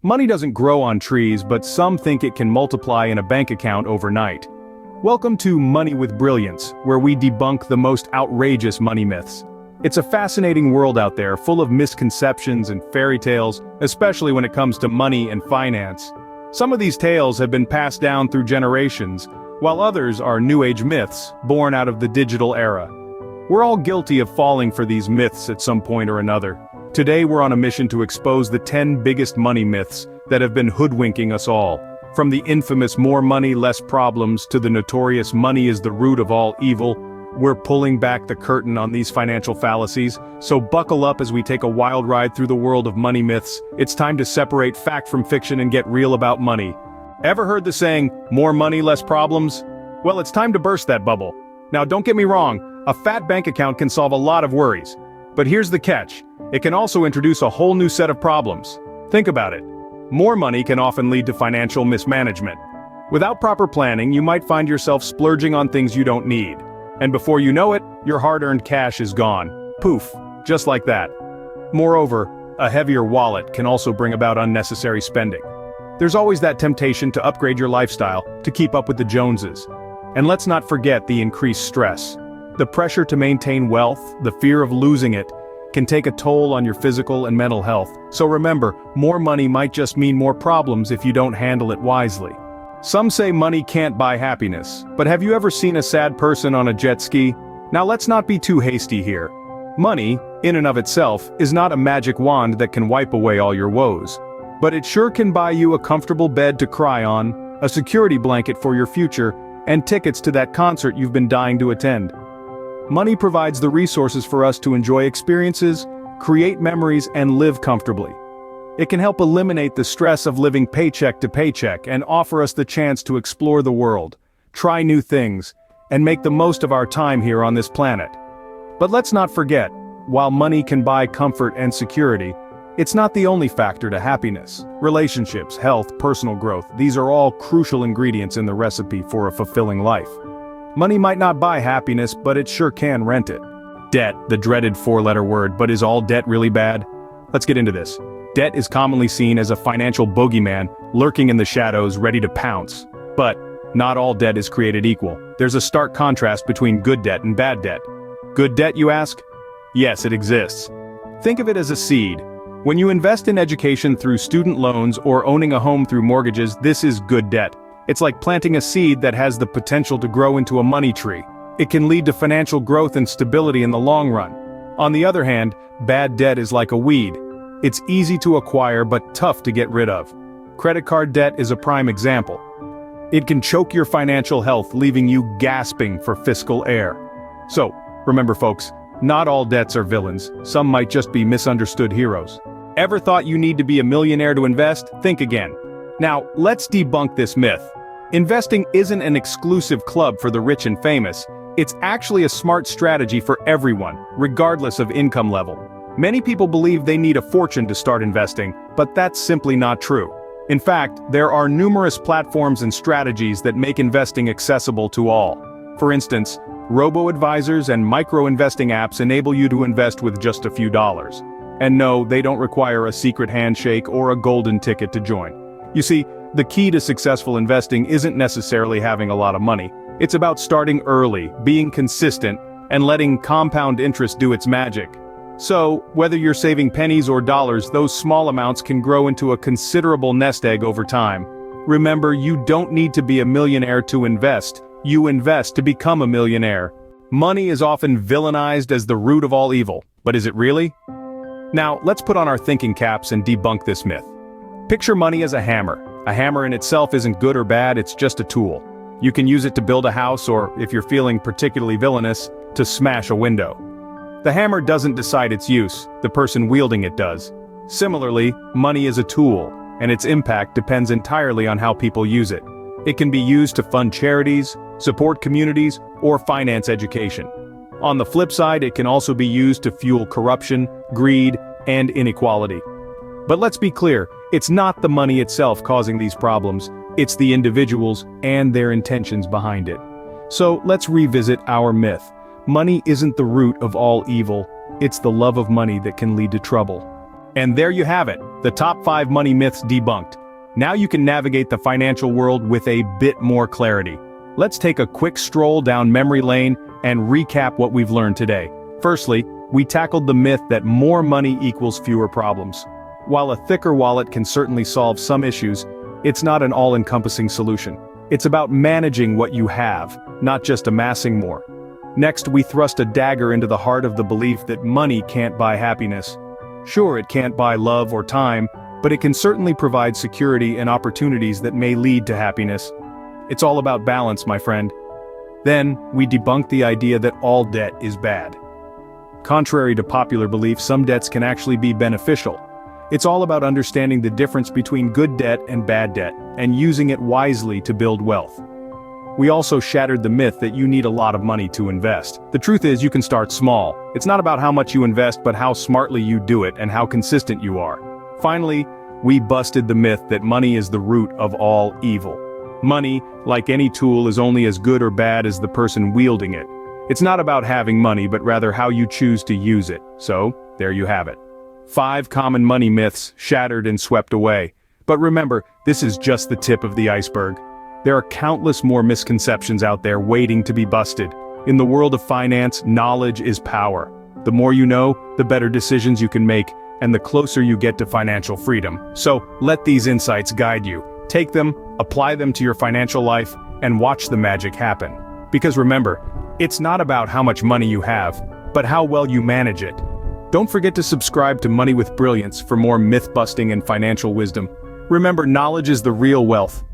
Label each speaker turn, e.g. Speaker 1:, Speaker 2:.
Speaker 1: Money doesn't grow on trees, but some think it can multiply in a bank account overnight. Welcome to Money with Brilliance, where we debunk the most outrageous money myths. It's a fascinating world out there, full of misconceptions and fairy tales, especially when it comes to money and finance. Some of these tales have been passed down through generations, while others are New Age myths, born out of the digital era. We're all guilty of falling for these myths at some point or another. Today we're on a mission to expose the 10 biggest money myths that have been hoodwinking us all. From the infamous more money, less problems to the notorious money is the root of all evil, we're pulling back the curtain on these financial fallacies, so buckle up as we take a wild ride through the world of money myths. It's time to separate fact from fiction and get real about money. Ever heard the saying, more money, less problems? Well, it's time to burst that bubble. Now don't get me wrong, a fat bank account can solve a lot of worries. But here's the catch. It can also introduce a whole new set of problems. Think about it. More money can often lead to financial mismanagement. Without proper planning, you might find yourself splurging on things you don't need. And before you know it, your hard-earned cash is gone. Poof, just like that. Moreover, a heavier wallet can also bring about unnecessary spending. There's always that temptation to upgrade your lifestyle, to keep up with the Joneses. And let's not forget the increased stress. The pressure to maintain wealth, the fear of losing it, can take a toll on your physical and mental health. So remember, more money might just mean more problems if you don't handle it wisely. Some say money can't buy happiness, but have you ever seen a sad person on a jet ski? Now let's not be too hasty here. Money, in and of itself, is not a magic wand that can wipe away all your woes. But it sure can buy you a comfortable bed to cry on, a security blanket for your future, and tickets to that concert you've been dying to attend. Money provides the resources for us to enjoy experiences, create memories, and live comfortably. It can help eliminate the stress of living paycheck to paycheck and offer us the chance to explore the world, try new things, and make the most of our time here on this planet. But let's not forget, while money can buy comfort and security, it's not the only factor to happiness. Relationships, health, personal growth, these are all crucial ingredients in the recipe for a fulfilling life. Money might not buy happiness, but it sure can rent it. Debt, the dreaded four-letter word, but is all debt really bad? Let's get into this. Debt is commonly seen as a financial bogeyman, lurking in the shadows, ready to pounce. But not all debt is created equal. There's a stark contrast between good debt and bad debt. Good debt, you ask? Yes, it exists. Think of it as a seed. When you invest in education through student loans or owning a home through mortgages, this is good debt. It's like planting a seed that has the potential to grow into a money tree. It can lead to financial growth and stability in the long run. On the other hand, bad debt is like a weed. It's easy to acquire but tough to get rid of. Credit card debt is a prime example. It can choke your financial health, leaving you gasping for fiscal air. So, remember folks, not all debts are villains. Some might just be misunderstood heroes. Ever thought you need to be a millionaire to invest? Think again. Now, let's debunk this myth. Investing isn't an exclusive club for the rich and famous. It's actually a smart strategy for everyone, regardless of income level. Many people believe they need a fortune to start investing, but that's simply not true. In fact, there are numerous platforms and strategies that make investing accessible to all. For instance, robo-advisors and micro-investing apps enable you to invest with just a few dollars. And no, they don't require a secret handshake or a golden ticket to join. You see, the key to successful investing isn't necessarily having a lot of money. It's about starting early, being consistent, and letting compound interest do its magic. So, whether you're saving pennies or dollars, those small amounts can grow into a considerable nest egg over time. Remember, you don't need to be a millionaire to invest. You invest to become a millionaire. Money is often villainized as the root of all evil, but is it really? Now, let's put on our thinking caps and debunk this myth. Picture money as a hammer. A hammer in itself isn't good or bad, it's just a tool. You can use it to build a house or, if you're feeling particularly villainous, to smash a window. The hammer doesn't decide its use, the person wielding it does. Similarly, money is a tool, and its impact depends entirely on how people use it. It can be used to fund charities, support communities, or finance education. On the flip side, it can also be used to fuel corruption, greed, and inequality. But let's be clear, it's not the money itself causing these problems, it's the individuals and their intentions behind it. So let's revisit our myth. Money isn't the root of all evil, it's the love of money that can lead to trouble. And there you have it, the top 5 money myths debunked. Now you can navigate the financial world with a bit more clarity. Let's take a quick stroll down memory lane and recap what we've learned today. Firstly, we tackled the myth that more money equals fewer problems. While a thicker wallet can certainly solve some issues, it's not an all-encompassing solution. It's about managing what you have, not just amassing more. Next, we thrust a dagger into the heart of the belief that money can't buy happiness. Sure, it can't buy love or time, but it can certainly provide security and opportunities that may lead to happiness. It's all about balance, my friend. Then, we debunked the idea that all debt is bad. Contrary to popular belief, some debts can actually be beneficial. It's all about understanding the difference between good debt and bad debt, and using it wisely to build wealth. We also shattered the myth that you need a lot of money to invest. The truth is, you can start small. It's not about how much you invest, but how smartly you do it and how consistent you are. Finally, we busted the myth that money is the root of all evil. Money, like any tool, is only as good or bad as the person wielding it. It's not about having money, but rather how you choose to use it. So, there you have it. 5 common money myths shattered and swept away. But remember, this is just the tip of the iceberg. There are countless more misconceptions out there waiting to be busted. In the world of finance, knowledge is power. The more you know, the better decisions you can make, and the closer you get to financial freedom. So, let these insights guide you. Take them, apply them to your financial life, and watch the magic happen. Because remember, it's not about how much money you have, but how well you manage it. Don't forget to subscribe to Money with Brilliance for more myth-busting and financial wisdom. Remember, knowledge is the real wealth.